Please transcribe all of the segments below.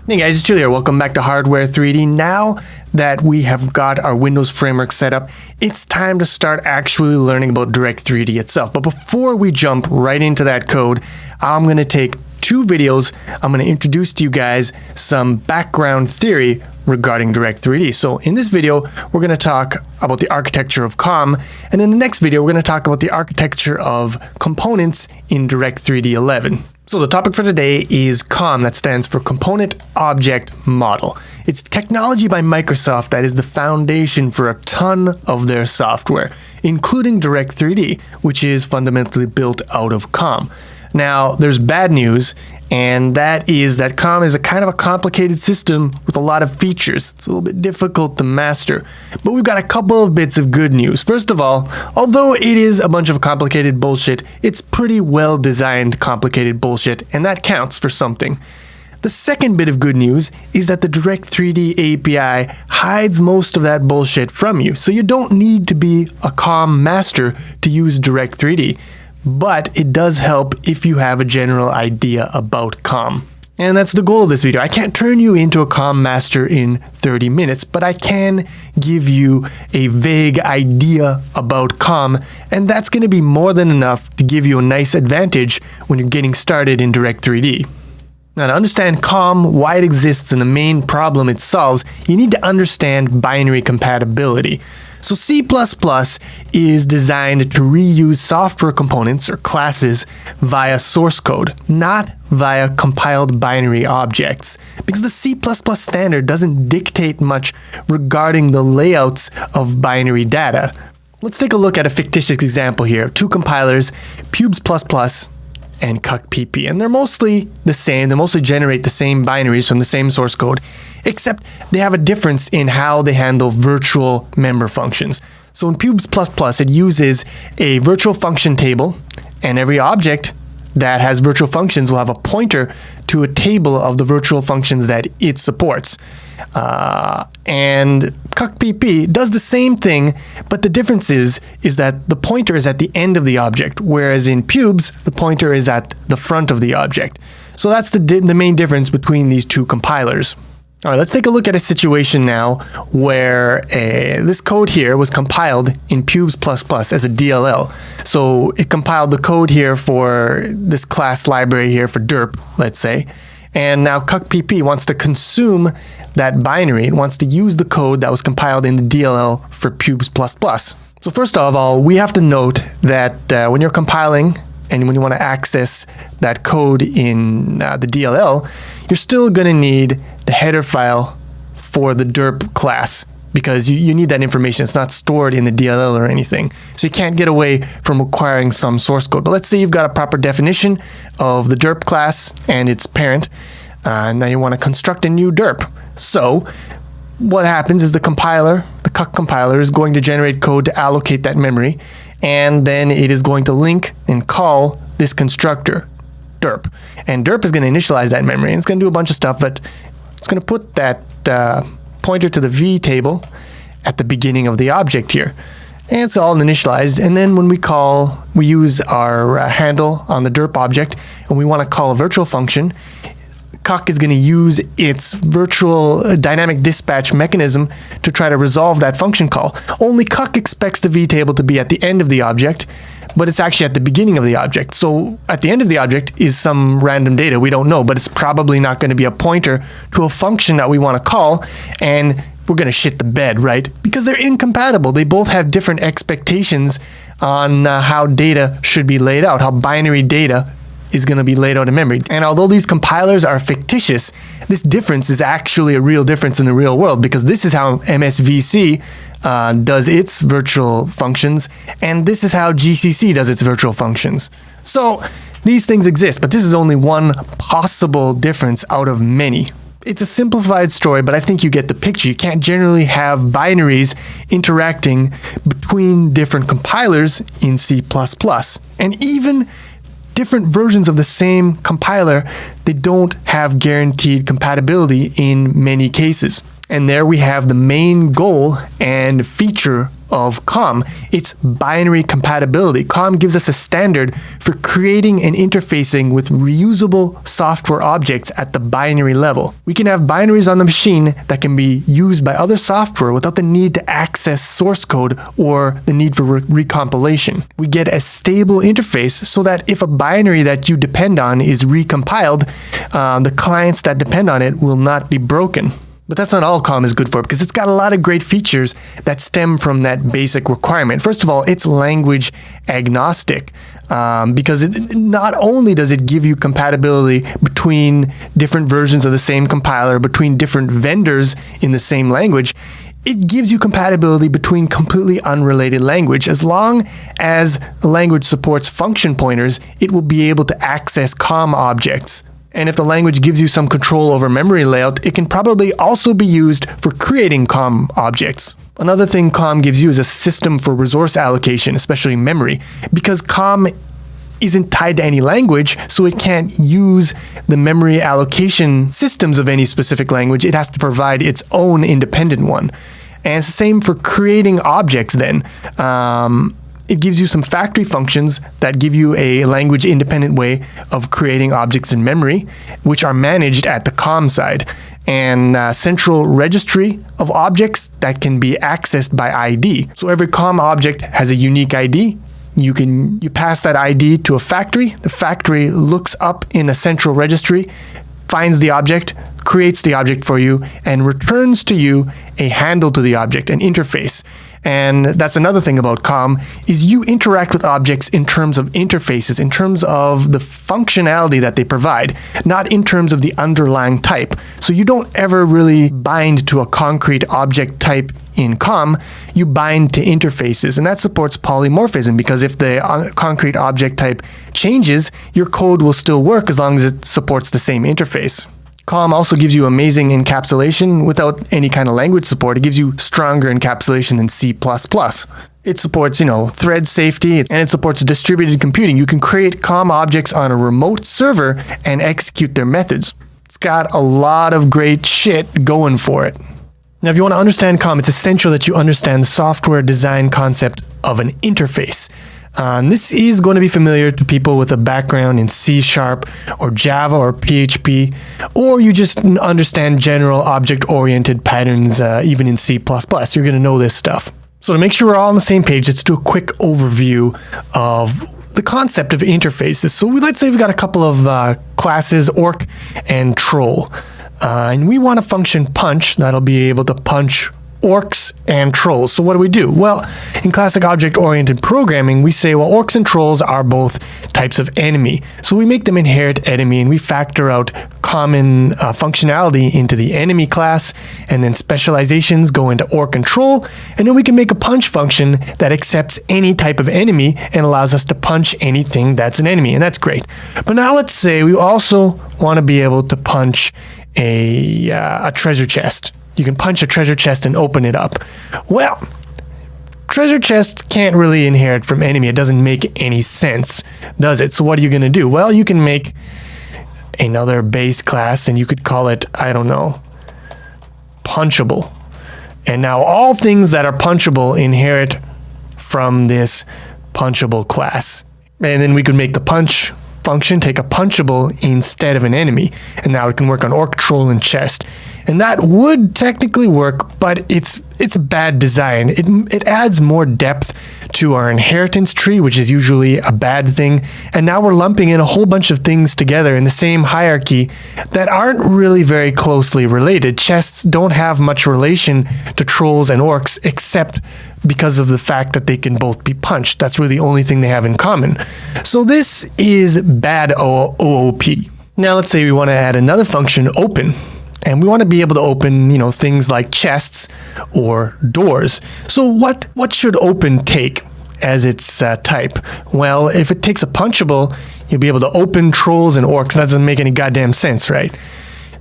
Hey guys, it's Chili here. Welcome back to Hardware 3D. Now that we have got our Windows framework set up, it's time to start actually learning about Direct3D itself. But before we jump right into that code, I'm going to take two videos. I'm going to introduce to you guys some background theory regarding Direct3D. So in this video, we're going to talk about the architecture of COM, and in the next video, we're going to talk about the architecture of components in Direct3D 11. So the topic for today is COM, that stands for Component Object Model. It's technology by Microsoft that is the foundation for a ton of their software, including Direct3D, which is fundamentally built out of COM. Now, there's bad news, and that is that COM is a kind of a complicated system with a lot of features. It's a little bit difficult to master, but we've got a couple of bits of good news. First of all, although it is a bunch of complicated bullshit, it's pretty well designed complicated bullshit, and that counts for something. The second bit of good news is that the Direct3D API hides most of that bullshit from you, so you don't need to be a COM master to use Direct3D. But it does help if you have a general idea about COM. And that's the goal of this video. I can't turn you into a COM master in 30 minutes, but I can give you a vague idea about COM, and that's going to be more than enough to give you a nice advantage when you're getting started in Direct3D. Now, to understand COM, why it exists, and the main problem it solves, you need to understand binary compatibility. So C++ is designed to reuse software components or classes via source code, not via compiled binary objects, because the C++ standard doesn't dictate much regarding the layouts of binary data. Let's take a look at a fictitious example here. Two compilers, pubes++ and cuckpp, and they're mostly the same. They mostly generate the same binaries from the same source code, except they have a difference in how they handle virtual member functions. So in pubes++, it uses a virtual function table, and every object that has virtual functions will have a pointer to a table of the virtual functions that it supports. And cuckpp does the same thing, but the difference is that the pointer is at the end of the object, whereas in pubes, the pointer is at the front of the object. So that's the main difference between these two compilers. All right, let's take a look at a situation now where this code here was compiled in pubes++ as a DLL. So it compiled the code here for this class library here for derp, let's say. And now cuckpp wants to consume that binary. It wants to use the code that was compiled in the DLL for pubes++. So first of all, we have to note that when you're compiling and when you want to access that code in the DLL, you're still going to need the header file for the derp class, because you need that information. It's not stored in the DLL or anything. So you can't get away from requiring some source code. But let's say you've got a proper definition of the derp class and its parent. Now you want to construct a new derp. So what happens is the cuck compiler is going to generate code to allocate that memory, and then it is going to link and call this constructor, derp. And derp is going to initialize that memory, and it's going to do a bunch of stuff, but it's going to put that pointer to the v table at the beginning of the object here. And it's all initialized, and then when we use our handle on the derp object, and we want to call a virtual function, cuck is going to use its virtual dynamic dispatch mechanism to try to resolve that function call. Only cuck expects the v table to be at the end of the object, but it's actually at the beginning of the object. So at the end of the object is some random data. We don't know, but it's probably not going to be a pointer to a function that we want to call, and we're going to shit the bed, right? Because they're incompatible. They both have different expectations on how data should be laid out, how binary data is going to be laid out in memory. And although these compilers are fictitious, this difference is actually a real difference in the real world, because this is how MSVC does its virtual functions, and this is how GCC does its virtual functions. So these things exist, but this is only one possible difference out of many. It's a simplified story, but I think you get the picture. You can't generally have binaries interacting between different compilers in C++. And even different versions of the same compiler, they don't have guaranteed compatibility in many cases. And there we have the main goal and feature of COM. It's binary compatibility. COM gives us a standard for creating and interfacing with reusable software objects at the binary level. We can have binaries on the machine that can be used by other software without the need to access source code or the need for recompilation. We get a stable interface so that if a binary that you depend on is recompiled, the clients that depend on it will not be broken. But that's not all COM is good for, because it's got a lot of great features that stem from that basic requirement. First of all, it's language agnostic, because not only does it give you compatibility between different versions of the same compiler, between different vendors in the same language, it gives you compatibility between completely unrelated language. As long as the language supports function pointers, it will be able to access COM objects. And if the language gives you some control over memory layout, it can probably also be used for creating COM objects. Another thing COM gives you is a system for resource allocation, especially memory, because COM isn't tied to any language, so it can't use the memory allocation systems of any specific language. It has to provide its own independent one. And it's the same for creating objects then. It gives you some factory functions that give you a language-independent way of creating objects in memory, which are managed at the COM side, and central registry of objects that can be accessed by ID. So every COM object has a unique ID. You pass that ID to a factory. The factory looks up in a central registry, finds the object, creates the object for you, and returns to you a handle to the object, an interface. And that's another thing about COM, is you interact with objects in terms of interfaces, in terms of the functionality that they provide, not in terms of the underlying type. So you don't ever really bind to a concrete object type in COM, you bind to interfaces, and that supports polymorphism, because if the concrete object type changes, your code will still work as long as it supports the same interface. COM also gives you amazing encapsulation without any kind of language support. It gives you stronger encapsulation than C++. It supports, thread safety, and it supports distributed computing. You can create COM objects on a remote server and execute their methods. It's got a lot of great shit going for it. Now, if you want to understand COM, it's essential that you understand the software design concept of an interface. This is going to be familiar to people with a background in C# or Java or PHP, or you just understand general object-oriented patterns even in C++. You're going to know this stuff. So to make sure we're all on the same page, let's do a quick overview of the concept of interfaces. So let's say we've got a couple of classes, orc and troll. And we want a function punch that'll be able to punch orcs and trolls. So what do? Well, in classic object-oriented programming, we say, well, orcs and trolls are both types of enemy. So we make them inherit enemy, and we factor out common functionality into the enemy class, and then specializations go into orc and troll, and then we can make a punch function that accepts any type of enemy and allows us to punch anything that's an enemy, and that's great. But now let's say we also want to be able to punch a treasure chest. You can punch a treasure chest and open it up. Well, treasure chest can't really inherit from enemy. It doesn't make any sense, does it? So what are you going to do? Well, you can make another base class, and you could call it, I don't know, punchable. And now all things that are punchable inherit from this punchable class. And then we could make the punch function take a punchable instead of an enemy. And now it can work on orc, troll, and chest. And that would technically work, but it's a bad design. It adds more depth to our inheritance tree, which is usually a bad thing. And now we're lumping in a whole bunch of things together in the same hierarchy that aren't really very closely related. Chests don't have much relation to trolls and orcs, except because of the fact that they can both be punched. That's really the only thing they have in common. So this is bad OOP. Now let's say we want to add another function, open. And we want to be able to open, things like chests or doors. So what should open take as its type? Well, if it takes a punchable, you'll be able to open trolls and orcs. That doesn't make any goddamn sense, right?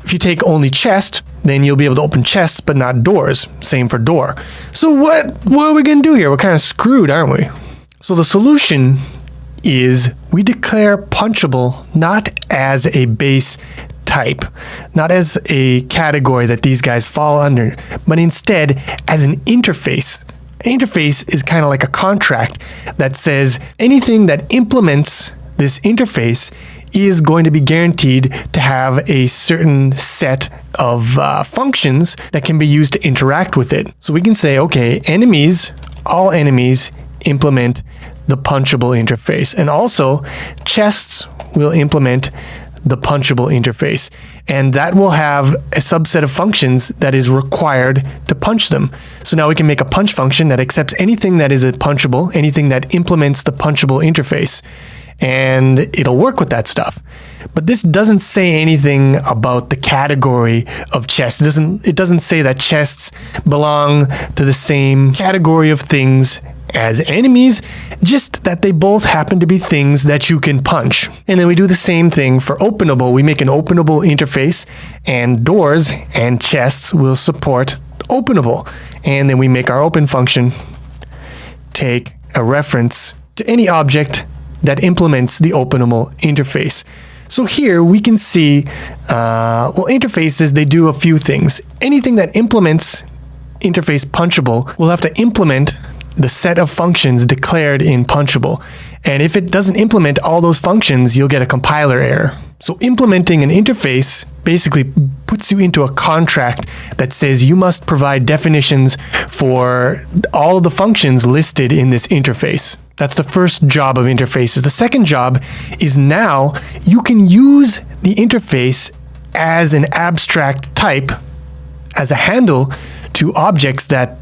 If you take only chest, then you'll be able to open chests, but not doors. Same for door. So what are we going to do here? We're kind of screwed, aren't we? So the solution is we declare punchable not as a base type, not as a category that these guys fall under, but instead as an interface. An interface is kind of like a contract that says anything that implements this interface is going to be guaranteed to have a certain set of functions that can be used to interact with it. So we can say, okay, all enemies implement the punchable interface, and also chests will implement the punchable interface, and that will have a subset of functions that is required to punch them. So now we can make a punch function that accepts anything that is a punchable, anything that implements the punchable interface, and it'll work with that stuff. But this doesn't say anything about the category of chests. It doesn't say that chests belong to the same category of things as enemies, just that they both happen to be things that you can punch. And then we do the same thing for openable. We make an openable interface, and doors and chests will support openable. And then we make our open function take a reference to any object that implements the openable interface. So here we can see, interfaces, they do a few things. Anything that implements interface punchable will have to implement the set of functions declared in punchable. And if it doesn't implement all those functions, you'll get a compiler error. So implementing an interface basically puts you into a contract that says you must provide definitions for all of the functions listed in this interface. That's the first job of interfaces. The second job is now you can use the interface as an abstract type, as a handle to objects that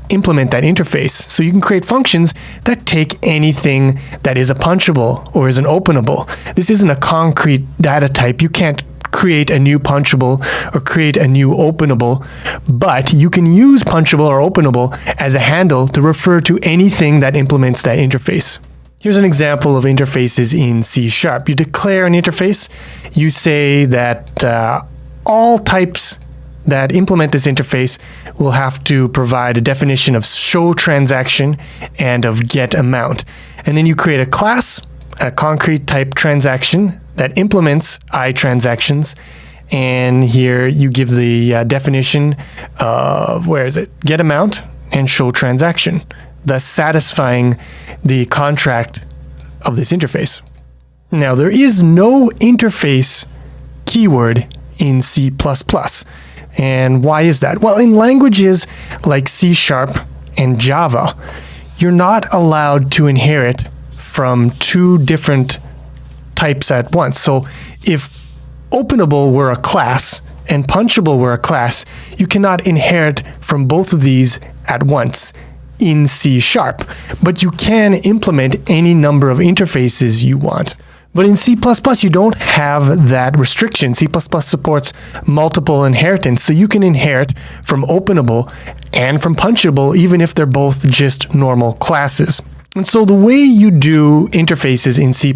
implement that interface. So you can create functions that take anything that is a punchable or is an openable. This isn't a concrete data type. You can't create a new punchable or create a new openable, but you can use punchable or openable as a handle to refer to anything that implements that interface. Here's an example of interfaces in C#. You declare an interface. You say that all types that implement this interface will have to provide a definition of show transaction and of get amount. And then you create a class, a concrete type transaction that implements iTransactions. And here you give the definition of, get amount and show transaction, thus satisfying the contract of this interface. Now, there is no interface keyword in C++. And why is that? Well, in languages like C# and Java, you're not allowed to inherit from two different types at once. So if openable were a class and punchable were a class, you cannot inherit from both of these at once in C#. But you can implement any number of interfaces you want. But in C++, you don't have that restriction. C++ supports multiple inheritance, so you can inherit from openable and from punchable, even if they're both just normal classes. And so the way you do interfaces in C++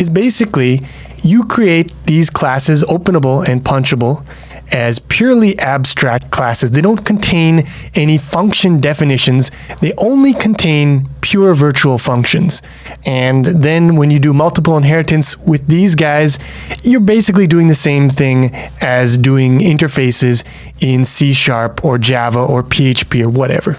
is basically you create these classes, openable and punchable, as purely abstract classes. They don't contain any function definitions. They only contain pure virtual functions. And then when you do multiple inheritance with these guys, you're basically doing the same thing as doing interfaces in C# or Java or PHP or whatever.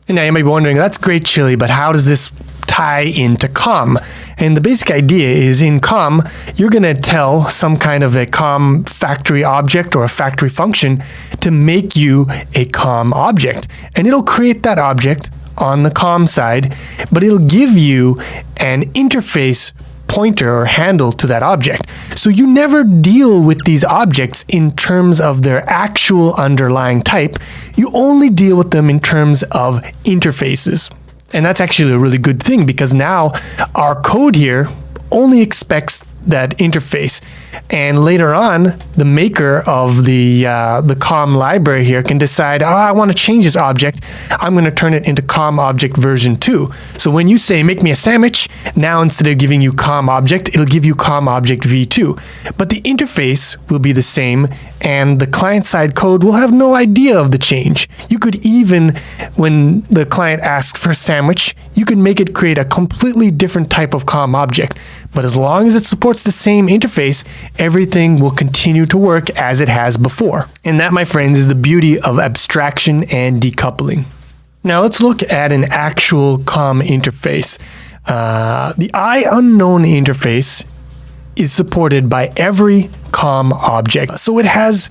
And now you might be wondering, that's great, Chili, but how does this tie into COM? And the basic idea is in COM, you're going to tell some kind of a COM factory object or a factory function to make you a COM object. And it'll create that object on the COM side, but it'll give you an interface pointer or handle to that object. So you never deal with these objects in terms of their actual underlying type. You only deal with them in terms of interfaces. And that's actually a really good thing, because now our code here only expects that interface. And later on, the maker of the COM library here can decide, I want to change this object. I'm going to turn it into COM object version 2. So when you say, make me a sandwich, now instead of giving you COM object, it'll give you COM object v2. But the interface will be the same, and the client-side code will have no idea of the change. You could even, when the client asks for a sandwich, you could make it create a completely different type of COM object. But as long as it supports the same interface, everything will continue to work as it has before. And that, my friends, is the beauty of abstraction and decoupling. Now let's look at an actual COM interface. The IUnknown interface is supported by every COM object. So it has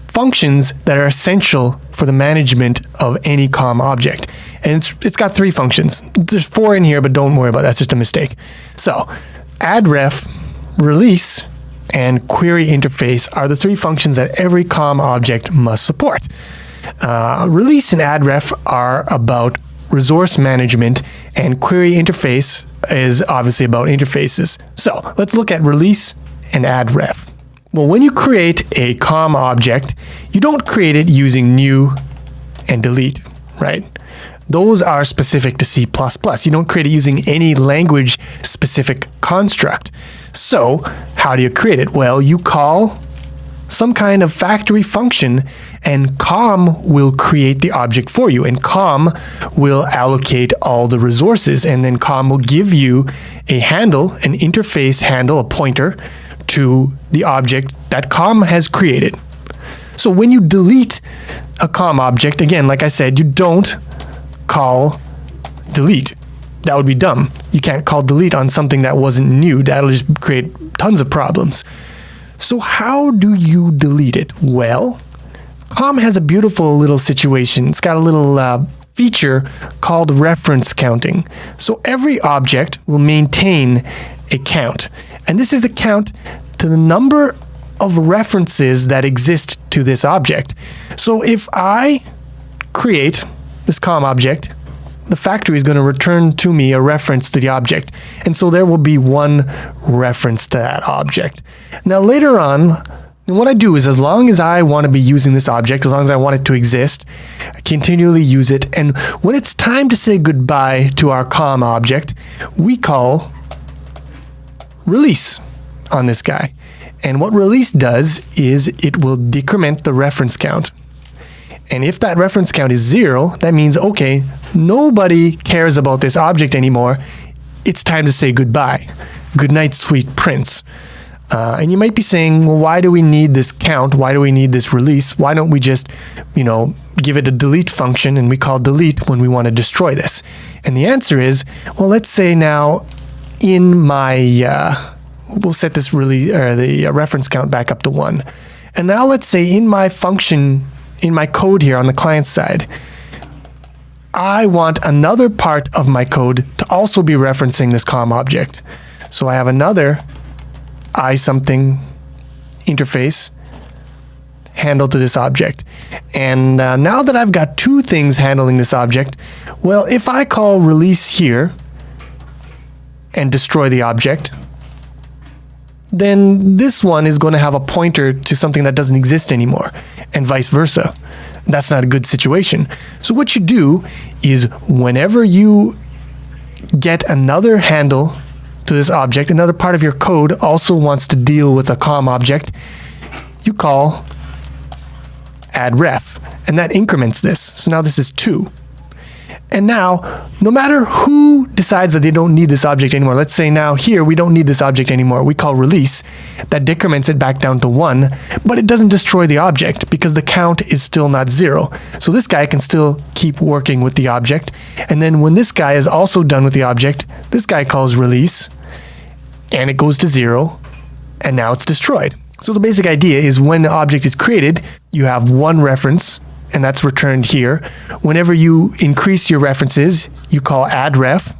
functions that are essential for the management of any COM object. And it's got 3 functions. There's 4 in here, but don't worry about that. That's just a mistake. So addref, release, and query interface are the 3 functions that every COM object must support. Release and addref are about resource management, and query interface is obviously about interfaces. So let's look at release and addref. Well, when you create a COM object, you don't create it using new and delete, right? Those are specific to C++. You don't create it using any language-specific construct. So how do you create it? Well, you call some kind of factory function, and COM will create the object for you, and COM will allocate all the resources, and then COM will give you a handle, an interface handle, a pointer to the object that COM has created. So when you delete a COM object, again, like I said, you don't call delete. That would be dumb. You can't call delete on something that wasn't new. That'll just create tons of problems. So how do you delete it? Well, COM has a beautiful little situation. It's got a little feature called reference counting. So every object will maintain a count. And this is a count to the number of references that exist to this object. So if I create this COM object, the factory is going to return to me a reference to the object. And so there will be one reference to that object. Now later on, what I do is, as long as I want to be using this object, as long as I want it to exist, I continually use it. And when it's time to say goodbye to our COM object, we call release on this guy. And what release does is it will decrement the reference count. And if that reference count is 0, that means, okay, nobody cares about this object anymore. It's time to say goodbye. Good night, sweet prince. And you might be saying, well, why do we need this count? Why do we need this release? Why don't we just, give it a delete function, and we call delete when we want to destroy this? And the answer is, well, let's say now in my, we'll set this the reference count back up to 1. And now let's say in my function, in my code here on the client side, I want another part of my code to also be referencing this COM object. So I have another something interface handle to this object. And now that I've got 2 things handling this object, well, if I call release here and destroy the object, then this one is going to have a pointer to something that doesn't exist anymore, and vice versa. That's not a good situation. So what you do is, whenever you get another handle to this object, another part of your code also wants to deal with a COM object, you call addref, and that increments this. So now this is 2. And now, no matter who decides that they don't need this object anymore, let's say now here we don't need this object anymore, we call release, that decrements it back down to 1, but it doesn't destroy the object because the count is still not 0. So this guy can still keep working with the object. And then when this guy is also done with the object, this guy calls release, and it goes to 0, and now it's destroyed. So the basic idea is, when the object is created, you have 1 reference, and that's returned here. Whenever you increase your references, you call addref.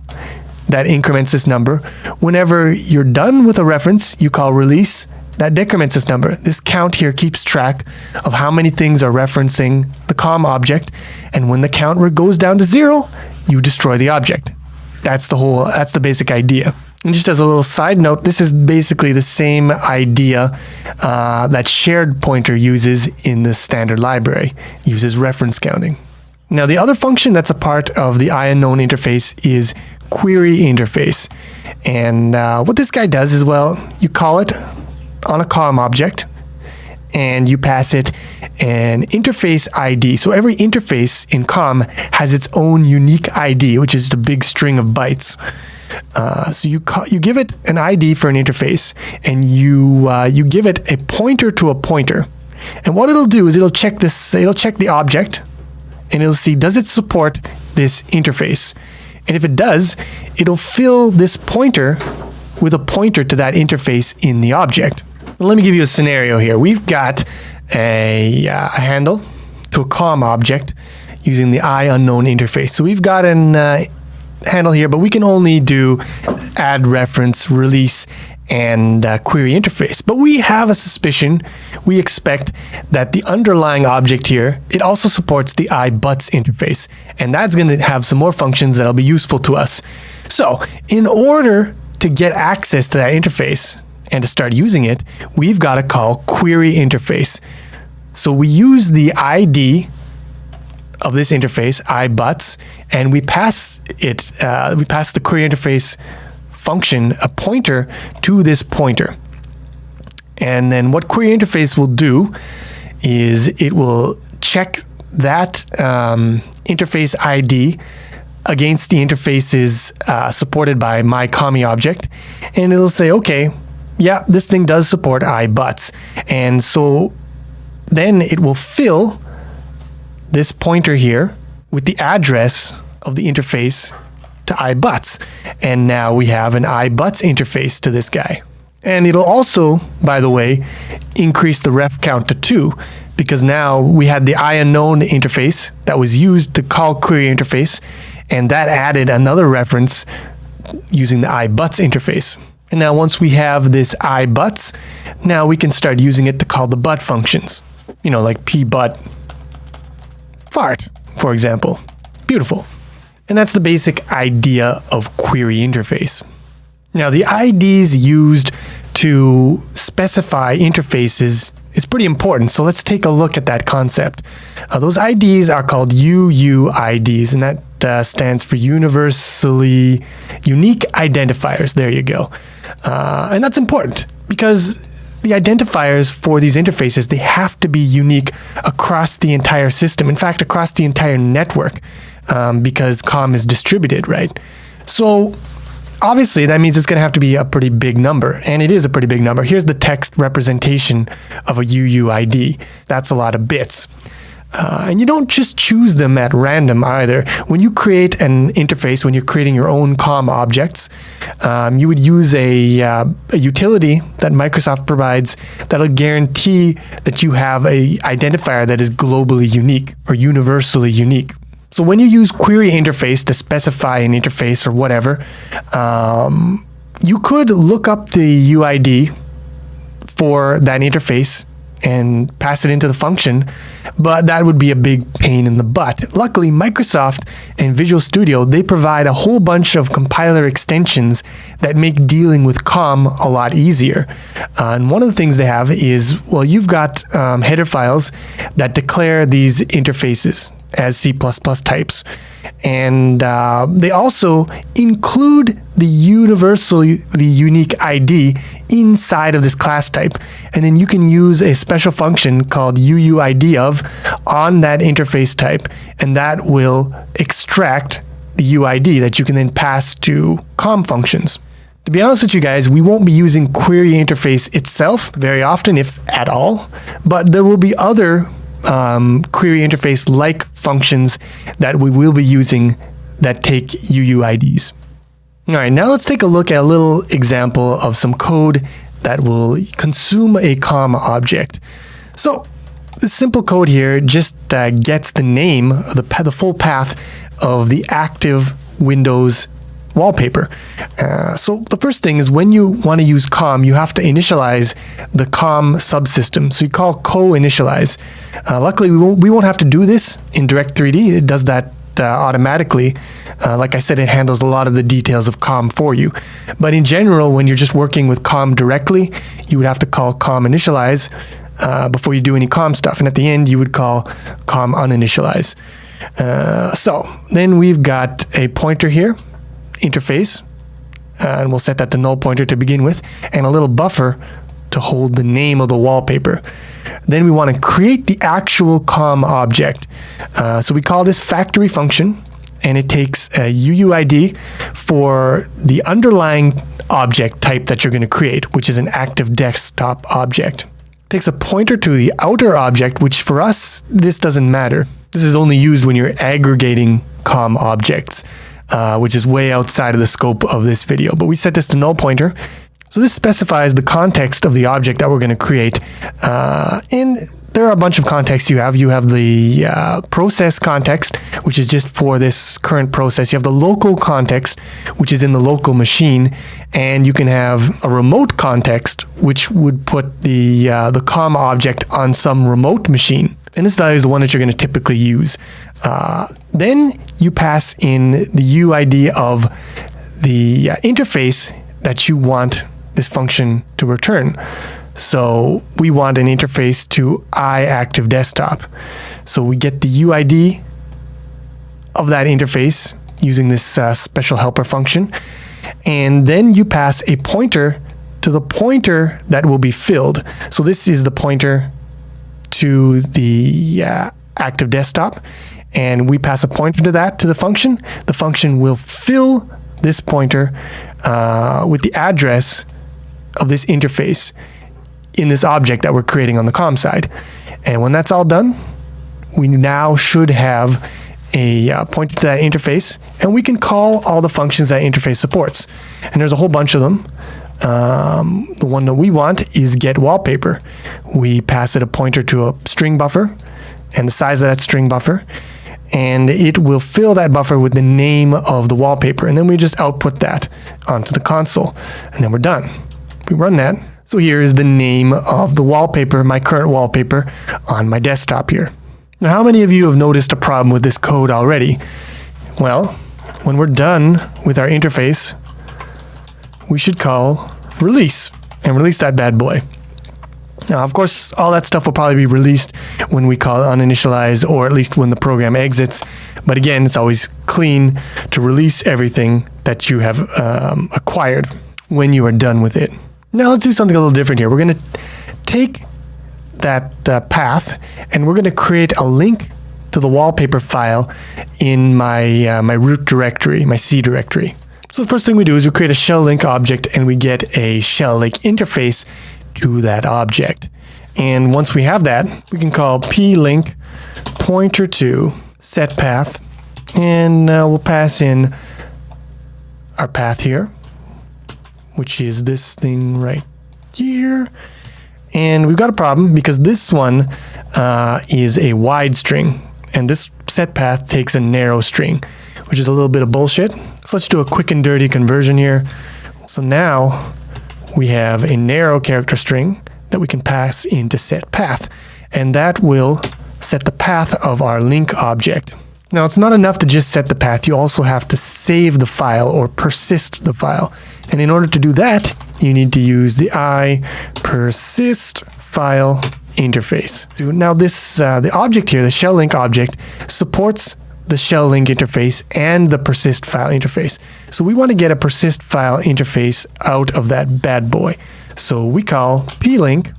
That increments this number. Whenever you're done with a reference, you call release. That decrements this number. This count here keeps track of how many things are referencing the COM object. And when the count goes down to 0, you destroy the object. That's the basic idea. And just as a little side note, this is basically the same idea that shared pointer uses in the standard library. It uses reference counting. Now, the other function that's a part of the IUnknown interface is query interface. And what this guy does is, well, you call it on a COM object, and you pass it an interface ID. So every interface in COM has its own unique ID, which is the big string of bytes. So you give it an ID for an interface, and you give it a pointer to a pointer. And what it'll do is it'll check the object, and it'll see, does it support this interface? And if it does, it'll fill this pointer with a pointer to that interface in the object. Well, let me give you a scenario here. We've got a handle to a COM object using the IUnknown interface. So we've got an handle here, but we can only do add reference, release, and query interface. But we have a suspicion, we expect that the underlying object here, it also supports the iButs interface, and that's going to have some more functions that'll be useful to us. So in order to get access to that interface and to start using it, we've got to call query interface. So we use the ID of this interface, iButs, and we pass the query interface function a pointer to this pointer. And then what query interface will do is it will check that interface ID against the interfaces supported by my COMI object, and it'll say, okay, yeah, this thing does support iButs. And so then it will fill this pointer here with the address of the interface to iButs. And now we have an iButs interface to this guy. And it'll also, by the way, increase the ref count to 2, because now we had the IUnknown interface that was used to call query interface, and that added another reference using the iButs interface. And now once we have this iButs, now we can start using it to call the but functions. You know, like pbut fart, for example. Beautiful. And that's the basic idea of query interface. Now, the IDs used to specify interfaces is pretty important, so let's take a look at that concept. Those IDs are called UUIDs, and that stands for Universally Unique Identifiers. There you go. And that's important because the identifiers for these interfaces, they have to be unique across the entire system. In fact, across the entire network, because COM is distributed, right? So obviously that means it's going to have to be a pretty big number, and it is a pretty big number. Here's the text representation of a UUID. That's a lot of bits. And you don't just choose them at random either. When you create an interface, when you're creating your own COM objects, you would use a utility that Microsoft provides that'll guarantee that you have an identifier that is globally unique or universally unique. So when you use query interface to specify an interface or whatever, you could look up the UID for that interface and pass it into the function, but that would be a big pain in the butt. Luckily, Microsoft and Visual Studio, they provide a whole bunch of compiler extensions that make dealing with COM a lot easier. And one of the things they have is, well, you've got header files that declare these interfaces as C++ types. And they also include the universally unique ID inside of this class type. And then you can use a special function called UUID of on that interface type, and that will extract the UID that you can then pass to COM functions. To be honest with you guys, we won't be using query interface itself very often, if at all, but there will be other query interface like functions that we will be using that take UUIDs. All right, now let's take a look at a little example of some code that will consume a COM object. So this simple code here just gets the name, the full path of the active Windows wallpaper. So the first thing is when you want to use COM, you have to initialize the COM subsystem. So you call co-initialize. Luckily, we won't have to do this in Direct3D. It does that automatically. Like I said, it handles a lot of the details of COM for you. But in general, when you're just working with COM directly, you would have to call COM initialize before you do any COM stuff. And at the end, you would call COM uninitialize. So then we've got a pointer here, interface, and we'll set that to null pointer to begin with, and a little buffer to hold the name of the wallpaper. Then we want to create the actual COM object. So we call this factory function, and it takes a UUID for the underlying object type that you're going to create, which is an active desktop object. It takes a pointer to the outer object, which for us, this doesn't matter. This is only used when you're aggregating COM objects, which is way outside of the scope of this video. But we set this to null pointer. So this specifies the context of the object that we're going to create. And there are a bunch of contexts you have. You have the process context, which is just for this current process. You have the local context, which is in the local machine. And you can have a remote context, which would put the COM object on some remote machine. And this value is the one that you're going to typically use. Then you pass in the UID of the interface that you want this function to return. So we want an interface to iActiveDesktop. So we get the UID of that interface using this special helper function. And then you pass a pointer to the pointer that will be filled. So this is the pointer to the ActiveDesktop. And we pass a pointer to that, to the function. The function will fill this pointer with the address of this interface in this object that we're creating on the COM side. And when that's all done, we now should have a pointer to that interface, and we can call all the functions that interface supports. And there's a whole bunch of them. The one that we want is get wallpaper. We pass it a pointer to a string buffer and the size of that string buffer, and it will fill that buffer with the name of the wallpaper. And then we just output that onto the console, and then we're done. We run that. So here is the name of the wallpaper, my current wallpaper on my desktop here. Now, how many of you have noticed a problem with this code already? Well, when we're done with our interface, we should call release and release that bad boy. Now, of course, all that stuff will probably be released when we call uninitialize, or at least when the program exits. But again, it's always clean to release everything that you have acquired when you are done with it. Now let's do something a little different here. We're going to take that path, and we're going to create a link to the wallpaper file in my my root directory, my C directory. So the first thing we do is we create a shell link object, and we get a shell link interface to that object. And once we have that, we can call plink pointer to set path, and we'll pass in our path here, which is this thing right here. And we've got a problem because this one is a wide string, and this set path takes a narrow string, which is a little bit of bullshit. So let's do a quick and dirty conversion here. So now we have a narrow character string that we can pass into set path, and that will set the path of our link object. Now, it's not enough to just set the path. You also have to save the file or persist the file. And in order to do that, you need to use the iPersist file interface. Now, this the object here, the shell link object, supports the shell link interface and the persist file interface. So we want to get a persist file interface out of that bad boy. So we call plink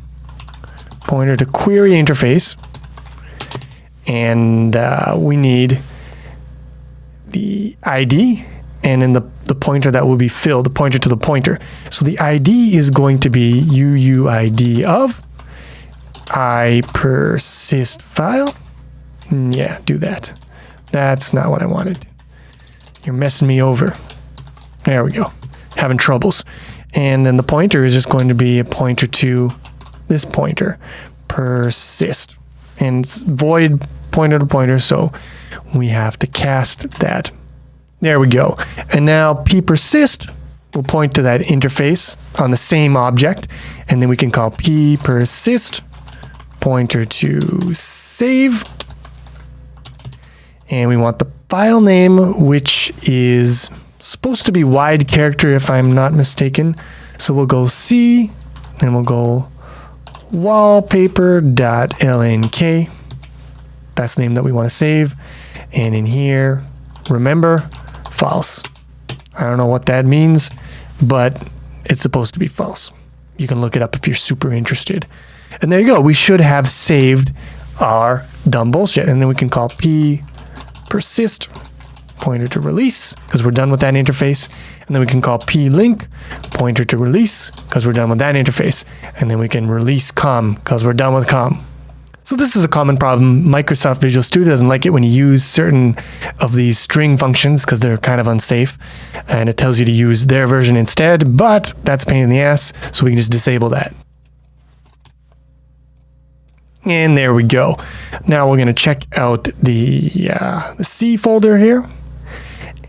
pointer to query interface, and we need the ID and then the pointer that will be filled, the pointer to the pointer. So the ID is going to be UUID of iPersist file. Yeah, do that. That's not what I wanted. You're messing me over. There we go. Having troubles. And then the pointer is just going to be a pointer to this pointer, persist. And it's void pointer to pointer, so we have to cast that. There we go. And now ppersist will point to that interface on the same object, and then we can call ppersist pointer to save. And we want the file name, which is supposed to be wide character if I'm not mistaken. So we'll go C, and we'll go wallpaper.lnk. That's the name that we want to save. And in here, remember, false. I don't know what that means, but it's supposed to be false. You can look it up if you're super interested. And there you go. We should have saved our dumb bullshit. And then we can call ppersist pointer to release, because we're done with that interface. And then we can call plink, pointer to release, because we're done with that interface. And then we can release com, because we're done with com. So this is a common problem. Microsoft Visual Studio doesn't like it when you use certain of these string functions because they're kind of unsafe, and it tells you to use their version instead, but that's a pain in the ass, so we can just disable that. And there we go. Now we're going to check out the C folder here,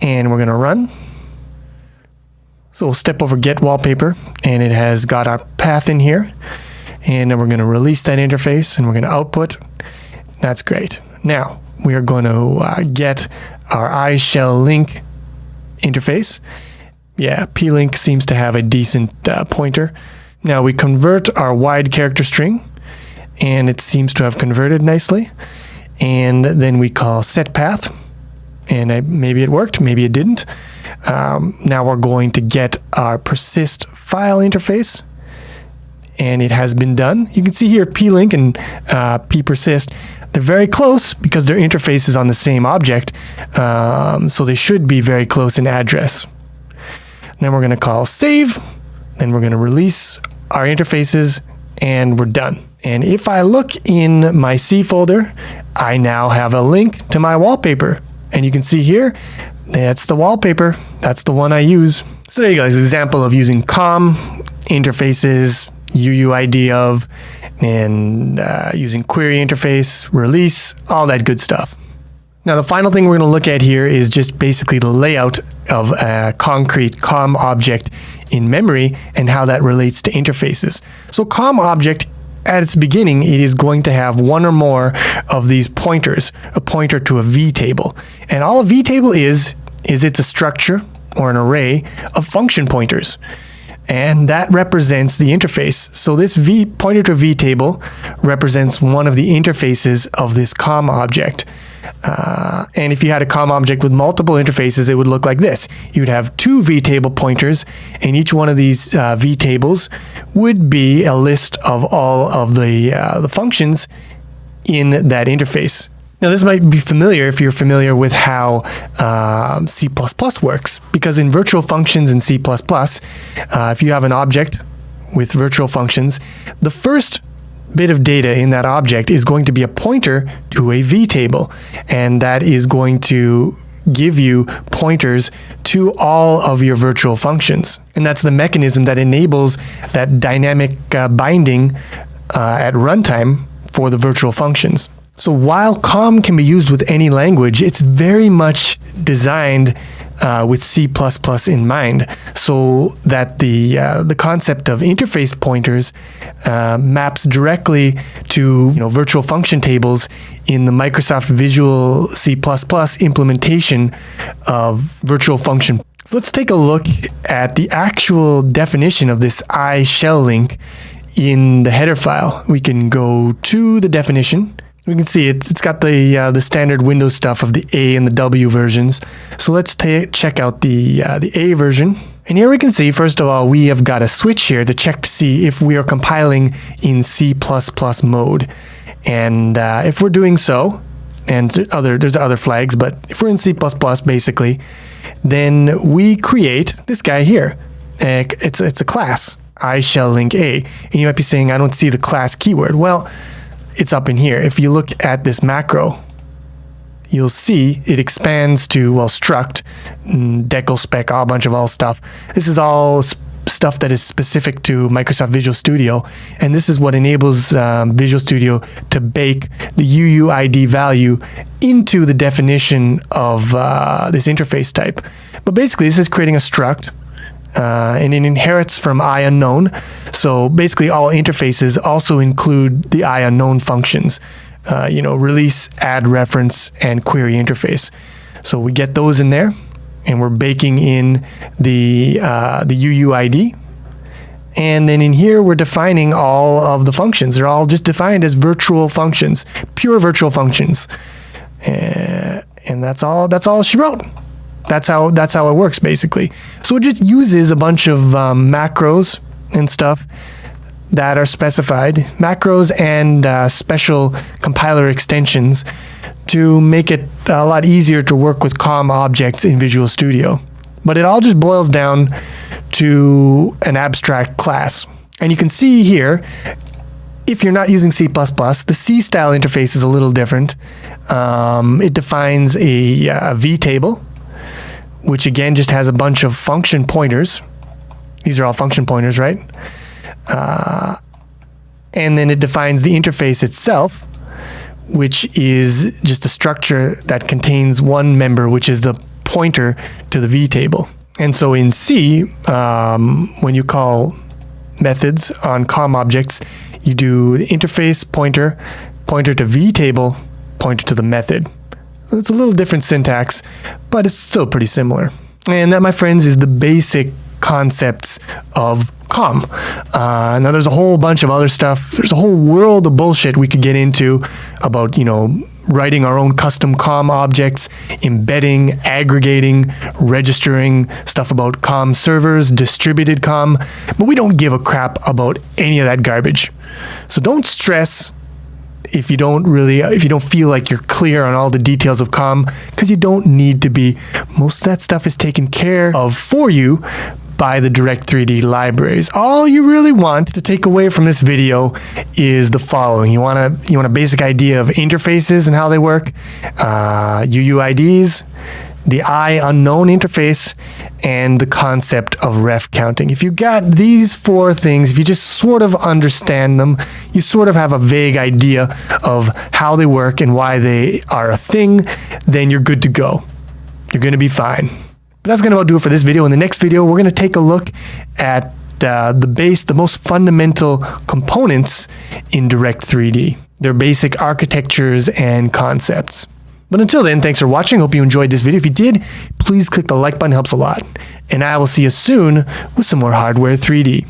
and we're going to run. So we'll step over get wallpaper, and it has got our path in here. And then we're going to release that interface, and we're going to output. That's great. Now we are going to get our iShellLink interface. Yeah, plink seems to have a decent pointer. Now we convert our wide character string, and it seems to have converted nicely. And then we call setPath, and maybe it worked, maybe it didn't. Now we're going to get our persist file interface. And it has been done. You can see here plink and ppersist. They're very close because their interface is on the same object. So they should be very close in address. Then we're going to call save. Then we're going to release our interfaces, and we're done. And if I look in my C folder, I now have a link to my wallpaper. And you can see here, that's the wallpaper. That's the one I use. So there you go. It's an example of using COM interfaces, UUID of, and using query interface, release, all that good stuff. Now the final thing we're going to look at here is just basically the layout of a concrete COM object in memory and how that relates to interfaces. So COM object, at its beginning, it is going to have one or more of these pointers, a pointer to a vtable. And all a vtable is it's a structure or an array of function pointers. And that represents the interface. So this pointer to vtable represents one of the interfaces of this COM object. And if you had a COM object with multiple interfaces, it would look like this. You would have two vtable pointers, and each one of these vtables would be a list of all of the functions in that interface. Now this might be familiar if you're familiar with how C++ works, because in virtual functions in C++, if you have an object with virtual functions, the first bit of data in that object is going to be a pointer to a vtable, and that is going to give you pointers to all of your virtual functions. And that's the mechanism that enables that dynamic binding at runtime for the virtual functions. So while COM can be used with any language, it's very much designed with C++ in mind, so that the concept of interface pointers maps directly to virtual function tables in the Microsoft Visual C++ implementation of virtual function. So let's take a look at the actual definition of this iShellLink in the header file. We can go to the definition. We can see it's got the standard Windows stuff of the A and the W versions. So let's check out the A version. And here we can see, first of all, we have got a switch here to check to see if we are compiling in C++ mode. And if we're doing so, and there's other flags, but if we're in C++ basically, then we create this guy here. It's a class, iShellLink A. And you might be saying, I don't see the class keyword. Well, it's up in here. If you look at this macro, you'll see it expands to, struct, decal spec, a bunch of all stuff. This is all stuff that is specific to Microsoft Visual Studio, and this is what enables Visual Studio to bake the UUID value into the definition of this interface type. But basically, this is creating a struct, and it inherits from IUnknown. So basically all interfaces also include the IUnknown functions, release, add reference, and query interface. So we get those in there, and we're baking in the UUID. And then in here, we're defining all of the functions. They're all just defined as virtual functions, pure virtual functions. And that's all she wrote. That's how it works, basically. So it just uses a bunch of macros and stuff that are specified, macros and special compiler extensions to make it a lot easier to work with COM objects in Visual Studio. But it all just boils down to an abstract class. And you can see here, if you're not using C++, the C-style interface is a little different. It defines a vtable, which again just has a bunch of function pointers. These are all function pointers, right? And then it defines the interface itself, which is just a structure that contains one member, which is the pointer to the vtable. And so in C, when you call methods on COM objects, you do the interface pointer, pointer to vtable, pointer to the method. It's a little different syntax, but it's still pretty similar. And that, my friends, is the basic concepts of COM. Now there's a whole bunch of other stuff. There's a whole world of bullshit we could get into about, writing our own custom COM objects, embedding, aggregating, registering, stuff about COM servers, distributed COM, but we don't give a crap about any of that garbage. So don't stress if you don't feel like you're clear on all the details of COM, because you don't need to be. Most of that stuff is taken care of for you by the Direct3D libraries. All you really want to take away from this video is the following. You want a basic idea of interfaces and how they work, UUIDs, the unknown interface, and the concept of ref counting. If you got these four things, if you just sort of understand them, you sort of have a vague idea of how they work and why they are a thing, then you're good to go. You're going to be fine. But that's going to about do it for this video. In the next video, we're going to take a look at the most fundamental components in Direct3D, their basic architectures and concepts. But until then, thanks for watching. Hope you enjoyed this video. If you did, please click the like button, helps a lot. And I will see you soon with some more Hardware 3D.